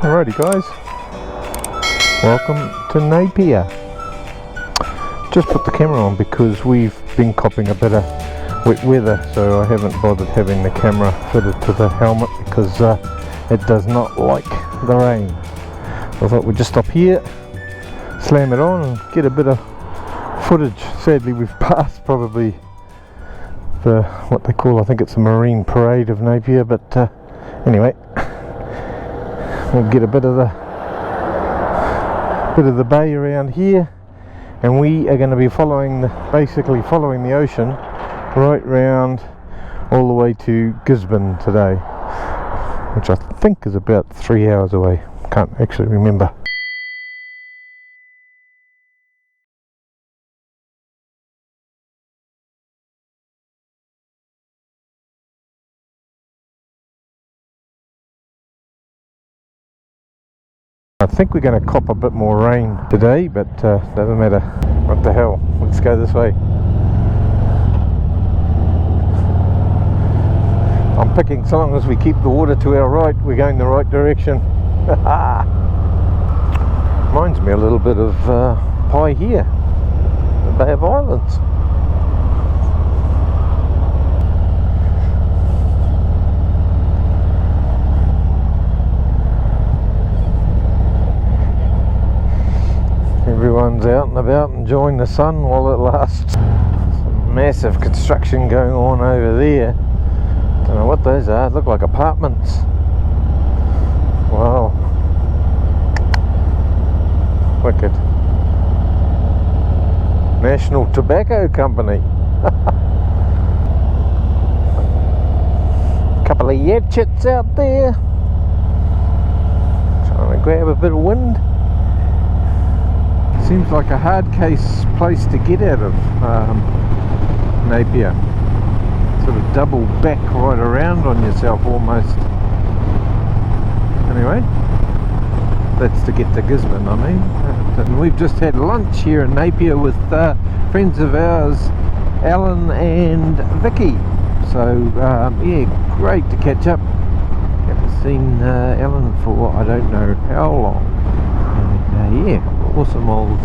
Alrighty guys, welcome to Napier. Just put the camera on because we've been copping a bit of wet weather, so I haven't bothered having the camera fitted to the helmet because it does not like the rain. I thought we'd just stop here, slam it on and get a bit of footage. Sadly we've passed probably the, what they call, I think it's the Marine Parade of Napier, but anyway, we'll get a bit of the bay around here, and we are going to be basically following the ocean right round all the way to Gisborne today, which I think is about 3 hours away. Can't actually remember. I think we're going to cop a bit more rain today, but doesn't matter. What the hell, let's go this way. I'm picking, so long as we keep the water to our right, we're going the right direction. Reminds me a little bit of Pai here, the Bay of Islands. Everyone's out and about enjoying the sun while it lasts. Some massive construction going on over there. Don't know what those are, look like apartments. Wow. Wicked. National Tobacco Company. Couple of yatchets out there. Trying to grab a bit of wind. Seems like a hard case place to get out of Napier. Sort of double back right around on yourself almost. Anyway, that's to get to Gisborne, I mean. And we've just had lunch here in Napier with friends of ours, Alan and Vicky. So yeah, great to catch up. Haven't seen Alan for I don't know how long. And yeah, awesome old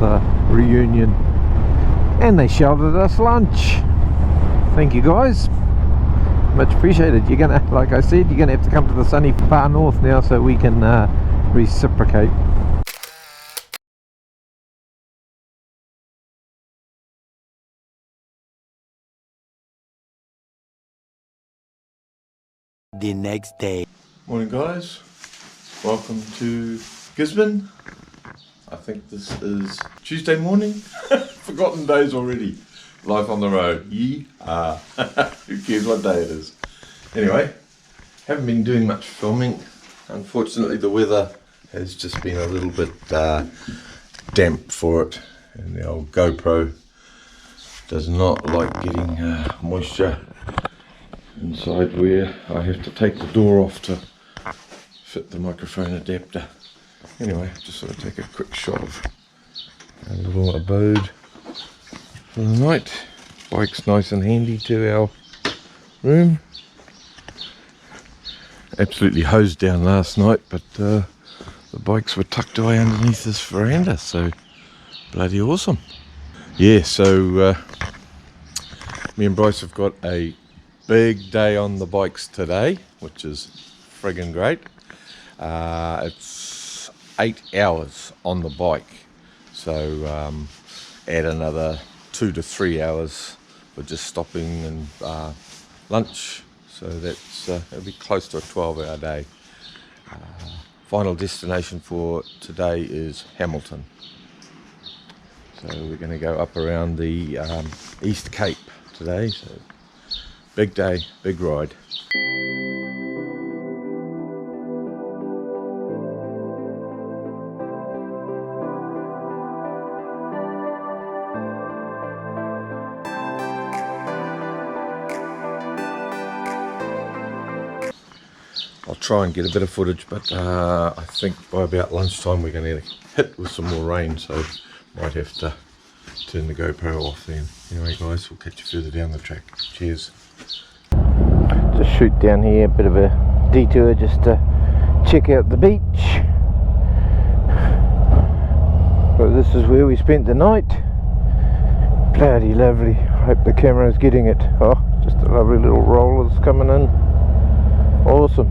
reunion, and they sheltered us lunch. Thank you guys, much appreciated. You're gonna, like I said, you're gonna have to come to the sunny far north now so we can reciprocate. The next day. Morning guys, welcome to Gisborne. I think this is Tuesday morning. Forgotten days already. Life on the road. Who cares what day it is? Anyway, haven't been doing much filming. Unfortunately, the weather has just been a little bit damp for it, and the old GoPro does not like getting moisture inside where I have to take the door off to fit the microphone adapter. Anyway, just sort of take a quick shot of a little abode for the night. Bike's nice and handy to our room. Absolutely hosed down last night, but the bikes were tucked away underneath this veranda, so bloody awesome. Yeah, so me and Bryce have got a big day on the bikes today, which is friggin' great. It's 8 hours on the bike, so add another 2 to 3 hours for just stopping and lunch, so that's it'll be close to a 12-hour day. Final destination for today is Hamilton, so we're going to go up around the East Cape today, so big day, big ride. I'll try and get a bit of footage, but I think by about lunchtime we're going to hit with some more rain, so might have to turn the GoPro off then. Anyway guys, we'll catch you further down the track. Cheers. Just shoot down here, a bit of a detour just to check out the beach. So this is where we spent the night. Bloody lovely. Hope the camera is getting it. Oh, just a lovely little rollers coming in. Awesome.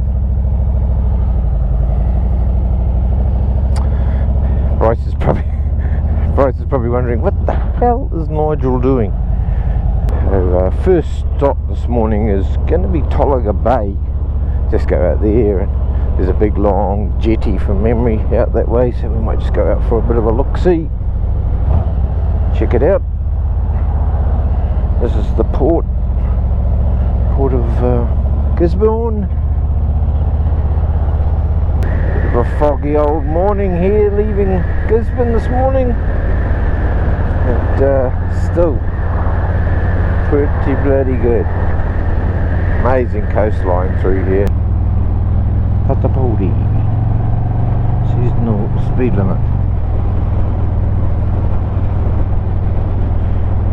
Bryce is probably wondering, what the hell is Nigel doing? So first stop this morning is going to be Tolaga Bay. Just go out there, and there's a big long jetty from memory out that way, so we might just go out for a bit of a look-see. Check it out. This is the port of Gisborne. Bit of a foggy old morning here, leaving Gisborne this morning, and still pretty bloody good. Amazing coastline through here. Patapodi. Seasonal speed limit.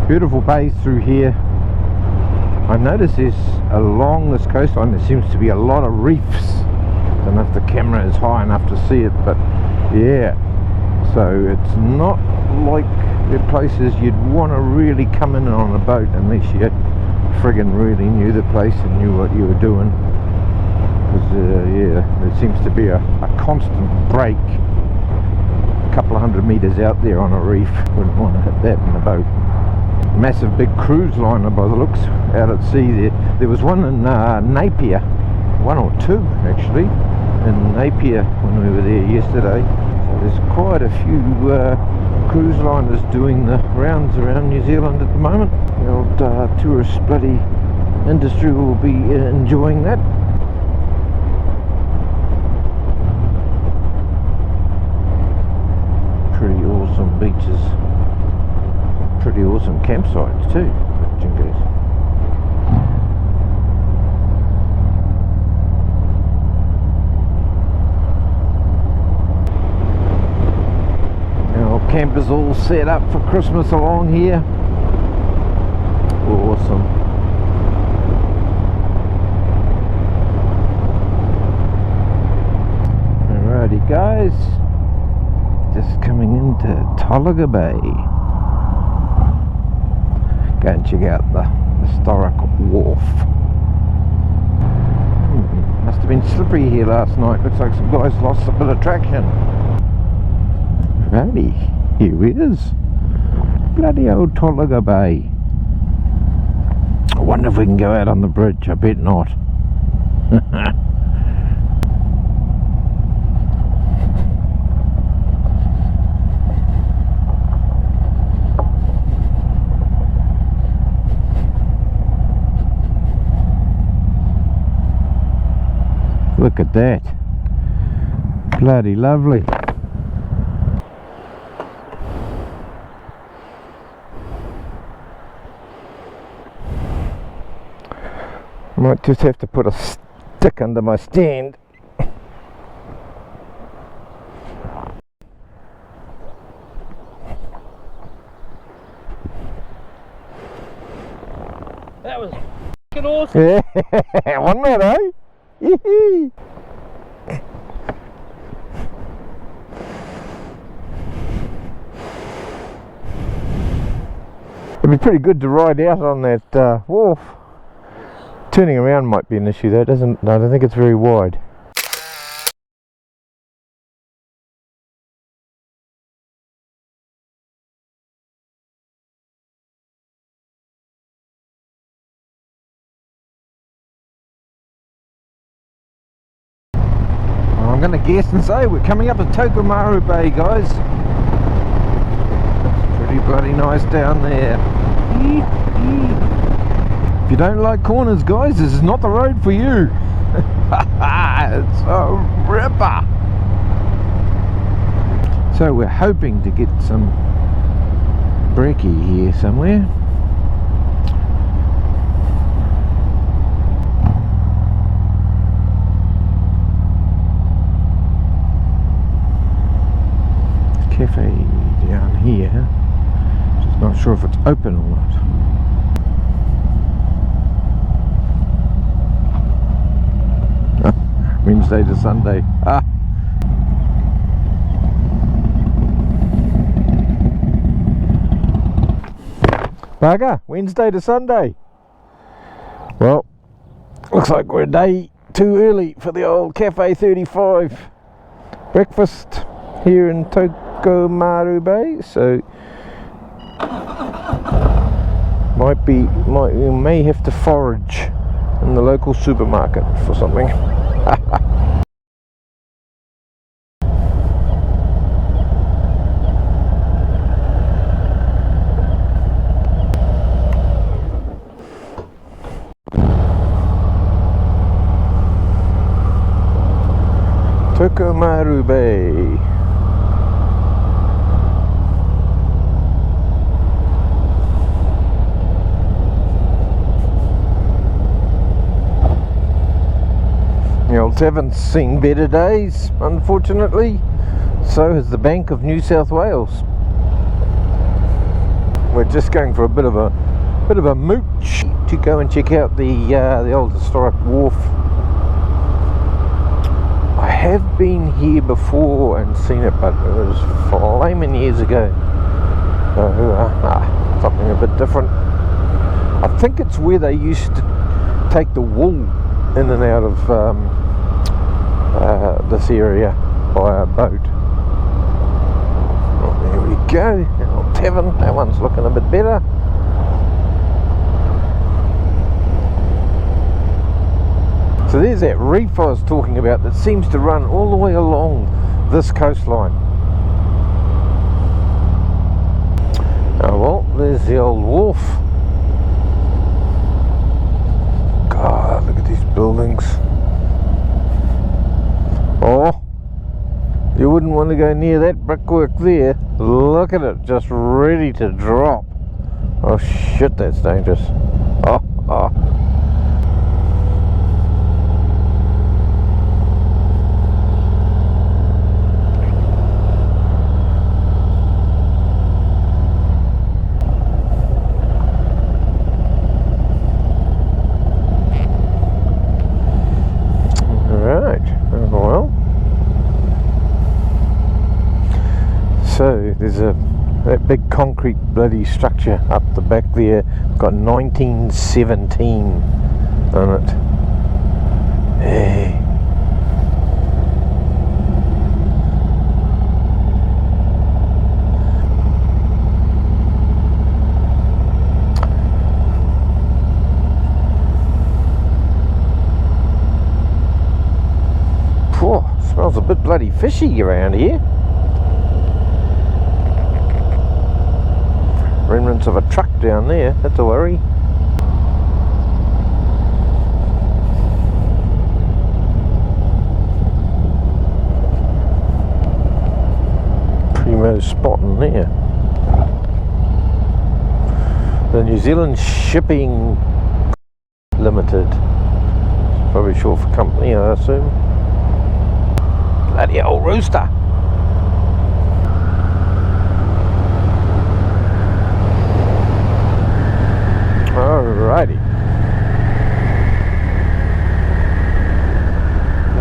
Beautiful bays through here. I notice there's along this coastline there seems to be a lot of reefs. Don't know if the camera is high enough to see it, but yeah. So it's not like the places you'd want to really come in on a boat unless you friggin' really knew the place and knew what you were doing. Because yeah, there seems to be a constant break a couple of 100 meters out there on a reef. Wouldn't want to hit that in a boat. Massive big cruise liner by the looks out at sea there. There was one in Napier, one or two actually, in Napier when we were there yesterday. So there's quite a few cruise liners doing the rounds around New Zealand at the moment. The old tourist bloody industry will be enjoying that. Pretty awesome beaches, pretty awesome campsites too, Jingoes. Our camp is all set up for Christmas along here. Awesome. Alrighty guys, just coming into Tolaga Bay. Go and check out the historic wharf. Must have been slippery here last night. Looks like some guys lost a bit of traction. Righty, here it is. Bloody old Tolaga Bay. I wonder if we can go out on the bridge. I bet not. Look at that. Bloody lovely. Might just have to put a stick under my stand. That was f***ing awesome. Yeah, wasn't it, eh? Yee-hee. It'd be pretty good to ride out on that wharf. Turning around might be an issue though, doesn't? No, I don't think it's very wide. I'm going to guess and say we're coming up to Tokomaru Bay, guys. It's pretty bloody nice down there. If you don't like corners, guys, this is not the road for you. It's a ripper. So we're hoping to get some brekkie here somewhere. Cafe down here. Just not sure if it's open or not. Wednesday to Sunday. Bugger, Wednesday to Sunday. Well, looks like we're a day too early for the old Cafe 35 breakfast here in Tokomaru Bay, so we may have to forage in the local supermarket for something. Tokomaru Bay. The old Tavern's seen better days, unfortunately. So has the Bank of New South Wales. We're just going for a bit of a mooch to go and check out the old historic wharf. I have been here before and seen it, but it was flaming years ago. So, something a bit different. I think it's where they used to take the wool in and out of this area by a boat. Oh, there we go. Old Tavern. That one's looking a bit better. So there's that reef I was talking about that seems to run all the way along this coastline. Oh well, there's the old wharf. God, look at these buildings. Oh, you wouldn't want to go near that brickwork there. Look at it, just ready to drop. Oh shit, that's dangerous. Oh. So there's that big concrete bloody structure up the back there. It's got 1917 on it. Hey. Smells a bit bloody fishy around here. Remnants of a truck down there, that's a worry. Primo spot in there. The New Zealand Shipping Limited. Probably short for company, I assume. Bloody old rooster. Alrighty.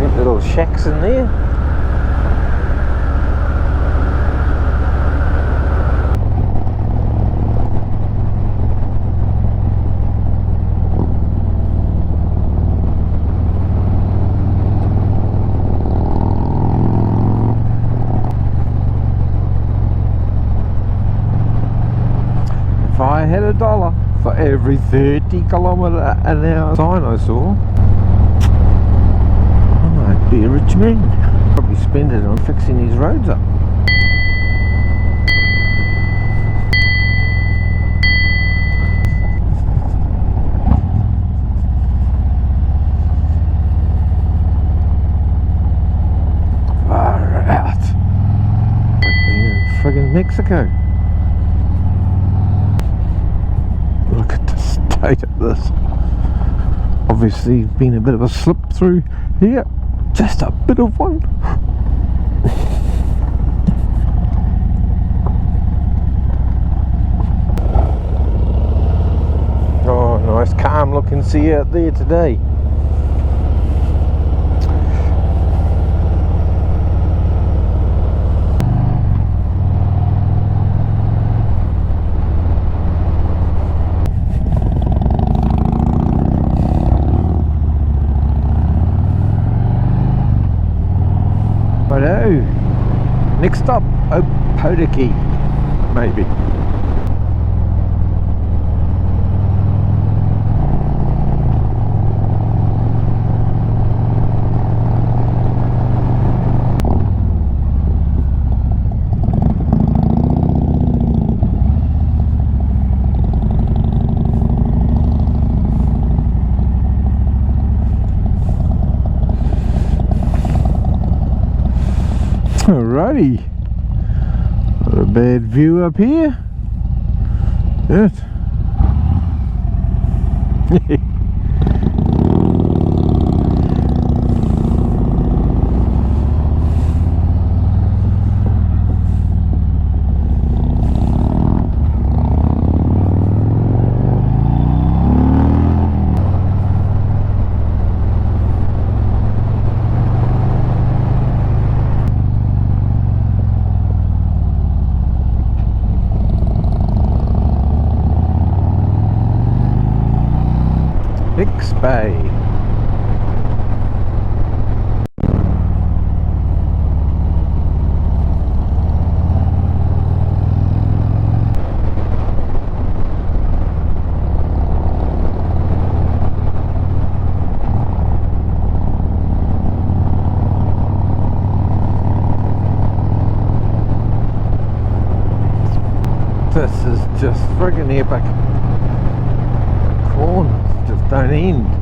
Neat little shacks in there. If I had $1 for every 30km/h sign I saw, I'd be a rich man. Probably spend it on fixing these roads up. Far out. I've been in friggin' Mexico. Look at the state of this. Obviously been a bit of a slip through here. Just a bit of one. Oh, nice calm looking sea out there today. Righto. Next stop, Opotiki, maybe. Alrighty, not a bad view up here. Yes. Bay. This is just friggin' epic. The corners just don't end.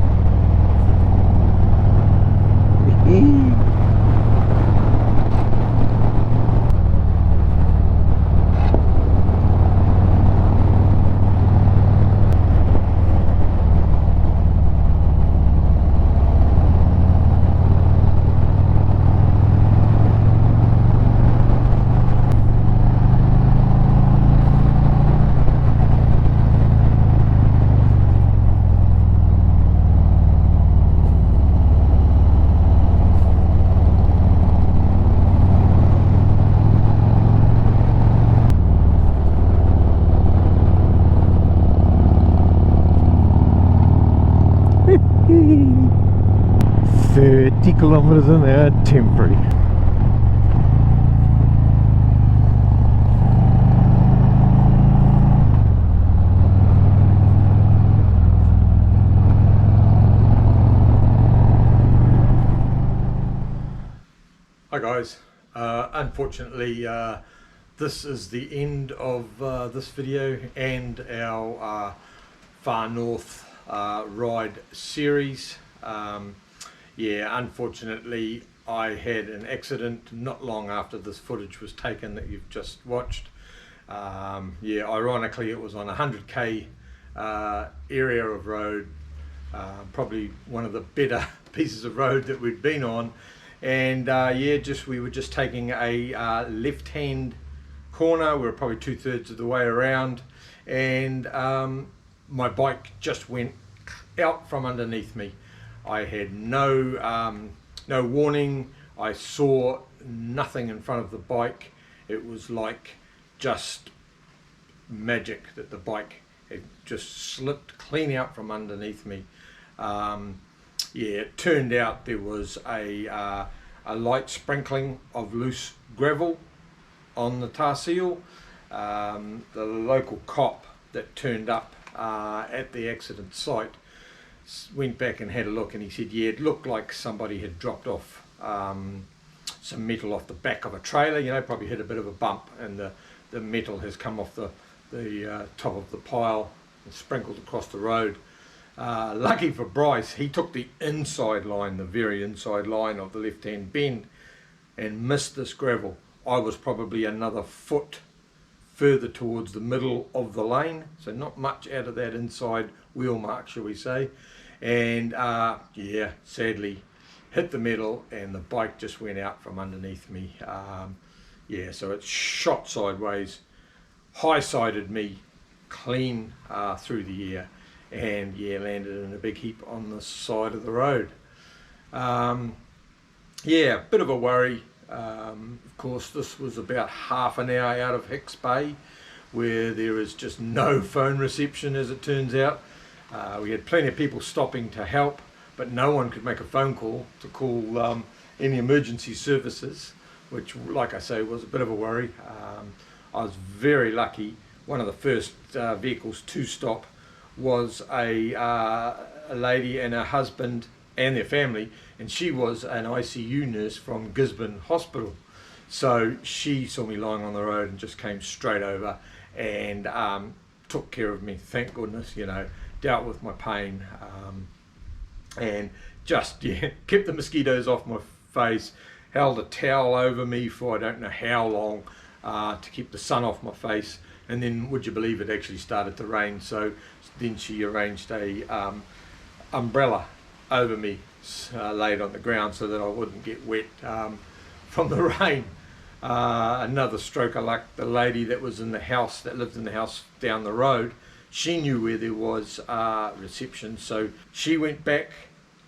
Kilometers an hour temporary. Hi guys, unfortunately this is the end of this video and our far north ride series. Yeah, unfortunately I had an accident not long after this footage was taken that you've just watched. Yeah, ironically it was on a 100k area of road, probably one of the better pieces of road that we'd been on, and yeah, we were just taking a left hand corner. We were probably 2/3 of the way around, and my bike just went out from underneath me. I had no warning. I saw nothing in front of the bike. It was like just magic that the bike had just slipped clean out from underneath me. Yeah, it turned out there was a light sprinkling of loose gravel on the tar seal. The local cop that turned up at the accident site went back and had a look, and he said, yeah, it looked like somebody had dropped off some metal off the back of a trailer, you know, probably hit a bit of a bump, and the metal has come off the top of the pile and sprinkled across the road. Lucky for Bryce, he took the inside line, the very inside line of the left hand bend, and missed this gravel. I was probably another foot further towards the middle of the lane, so not much out of that inside wheel mark, shall we say. And yeah, sadly hit the metal and the bike just went out from underneath me. Yeah, so it shot sideways, high-sided me clean through the air, and yeah, landed in a big heap on the side of the road. Yeah, bit of a worry. Of course, this was about half an hour out of Hicks Bay, where there is just no phone reception, as it turns out. We had plenty of people stopping to help, but no one could make a phone call to call any emergency services. which, like I say, was a bit of a worry. I was very lucky. One of the first vehicles to stop was a lady and her husband and their family, and she was an ICU nurse from Gisborne Hospital. So she saw me lying on the road and just came straight over and took care of me, thank goodness, you know, dealt with my pain, and just kept the mosquitoes off my face, held a towel over me for I don't know how long to keep the sun off my face, and then would you believe it actually started to rain, so then she arranged a umbrella over me, laid on the ground so that I wouldn't get wet from the rain. Another stroke of luck, the lady that was in the house, that lived in the house down the road, she knew where there was reception, so she went back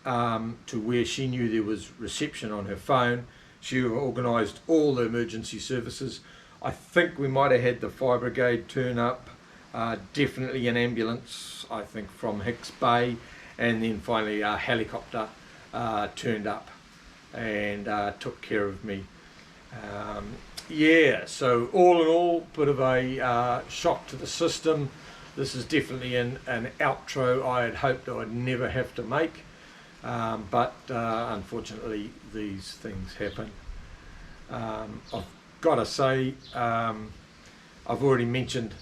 to where she knew there was reception on her phone. She organised all the emergency services. I think we might have had the fire brigade turn up, definitely an ambulance, I think from Hicks Bay, and then finally a helicopter turned up and took care of me. Yeah, so all in all, bit of a shock to the system. This is definitely an outro I had hoped I'd never have to make, but unfortunately these things happen. I've got to say, I've already mentioned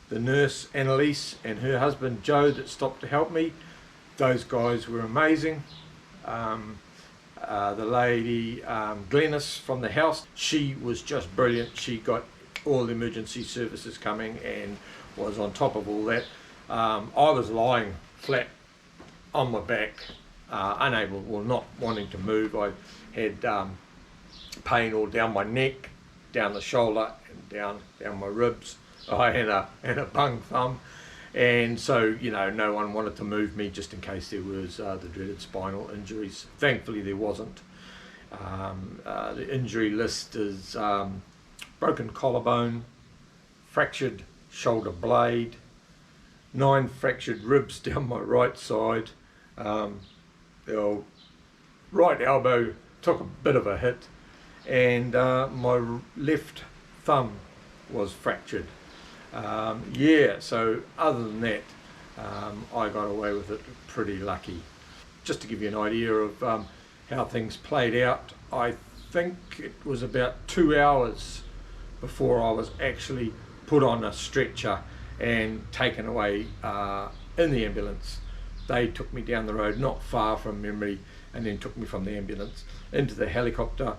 the nurse Annalise and her husband Joe that stopped to help me. Those guys were amazing. The lady Glenys from the house, she was just brilliant. She got all the emergency services coming and was on top of all that. I was lying flat on my back, unable, well, not wanting to move. I had pain all down my neck, down the shoulder, and down my ribs. I had a bung thumb, and so, you know, no one wanted to move me just in case there was the dreaded spinal injuries. Thankfully there wasn't. The injury list is broken collarbone, fractured shoulder blade, 9 fractured ribs down my right side, the old right elbow took a bit of a hit, and my left thumb was fractured. Yeah, so other than that, I got away with it pretty lucky. Just to give you an idea of how things played out, I think it was about 2 hours before I was actually put on a stretcher and taken away in the ambulance. They took me down the road not far from Memory and then took me from the ambulance into the helicopter.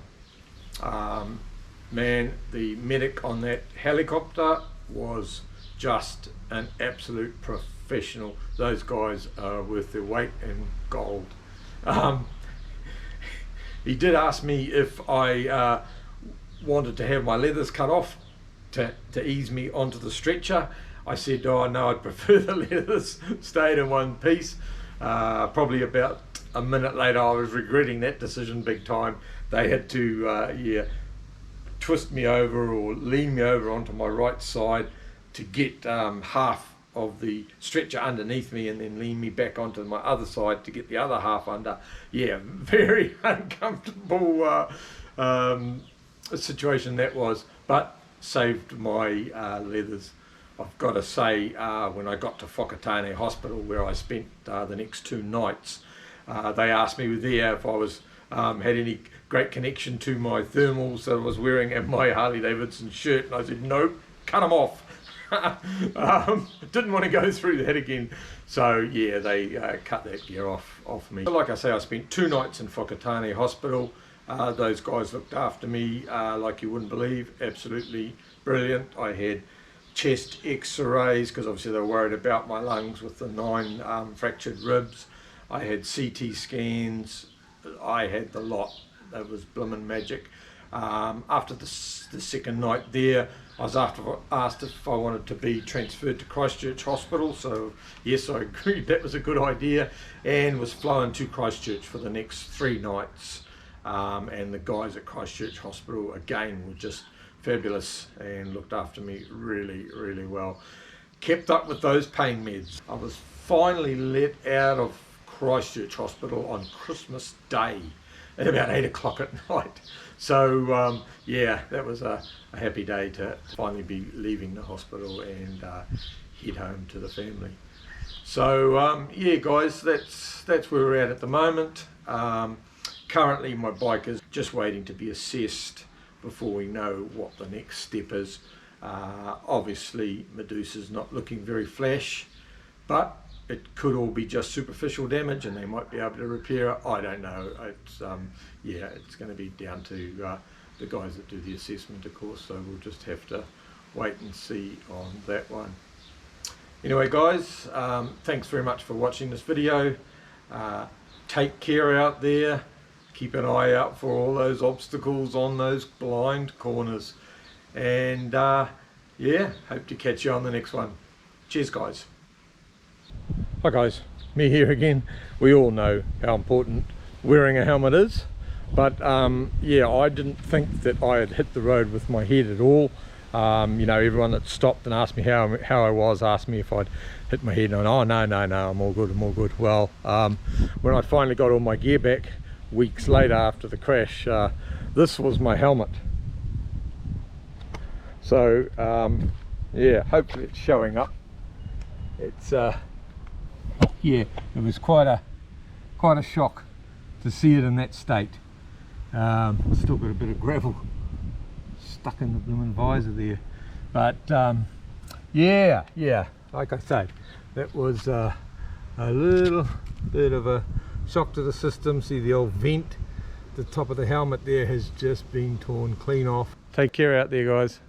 Man, the medic on that helicopter was just an absolute professional. Those guys are worth their weight in gold. He did ask me if I wanted to have my leathers cut off to ease me onto the stretcher. I said, oh no, I'd prefer the leathers stayed in one piece. Probably about a minute later I was regretting that decision big time. They had to twist me over or lean me over onto my right side to get half of the stretcher underneath me and then lean me back onto my other side to get the other half under. Yeah, very uncomfortable situation that was, but saved my leathers. I've got to say, when I got to Whakatane Hospital, where I spent the next 2 nights, they asked me there if I was had any great connection to my thermals that I was wearing and my Harley Davidson shirt, and I said nope, cut them off. Didn't want to go through that again, so yeah, they cut that gear off me. Like I say, I spent 2 nights in Whakatane Hospital. Those guys looked after me like you wouldn't believe, absolutely brilliant. I had chest x-rays because obviously they were worried about my lungs with the 9 fractured ribs. I had CT scans, I had the lot. That was blimmin' magic. After the second night there, I was asked if I wanted to be transferred to Christchurch Hospital, so yes, I agreed that was a good idea, and was flown to Christchurch for the next 3 nights. And the guys at Christchurch Hospital again were just fabulous and looked after me really, really well. Kept up with those pain meds. I was finally let out of Christchurch Hospital on Christmas Day. at about 8 o'clock at night. So yeah, that was a happy day to finally be leaving the hospital and head home to the family. So yeah guys, that's where we're at the moment. Currently my bike is just waiting to be assessed before we know what the next step is. Obviously Medusa's not looking very flash, but it could all be just superficial damage and they might be able to repair it. I don't know. It's yeah, it's going to be down to the guys that do the assessment, of course, so we'll just have to wait and see on that one. Anyway guys, thanks very much for watching this video. Take care out there, keep an eye out for all those obstacles on those blind corners, and yeah, hope to catch you on the next one. Cheers guys. Hi guys, me here again. We all know how important wearing a helmet is, but yeah, I didn't think that I had hit the road with my head at all. You know, everyone that stopped and asked me how I was, asked me if I'd hit my head, and I went, oh no, I'm all good. Well, when I finally got all my gear back weeks later after the crash, this was my helmet. So yeah, hopefully it's showing up. It's yeah, it was quite a shock to see it in that state. Still got a bit of gravel stuck in the blooming visor there, but yeah, like I say, that was a little bit of a shock to the system. See the old vent, the top of the helmet there has just been torn clean off. Take care out there guys.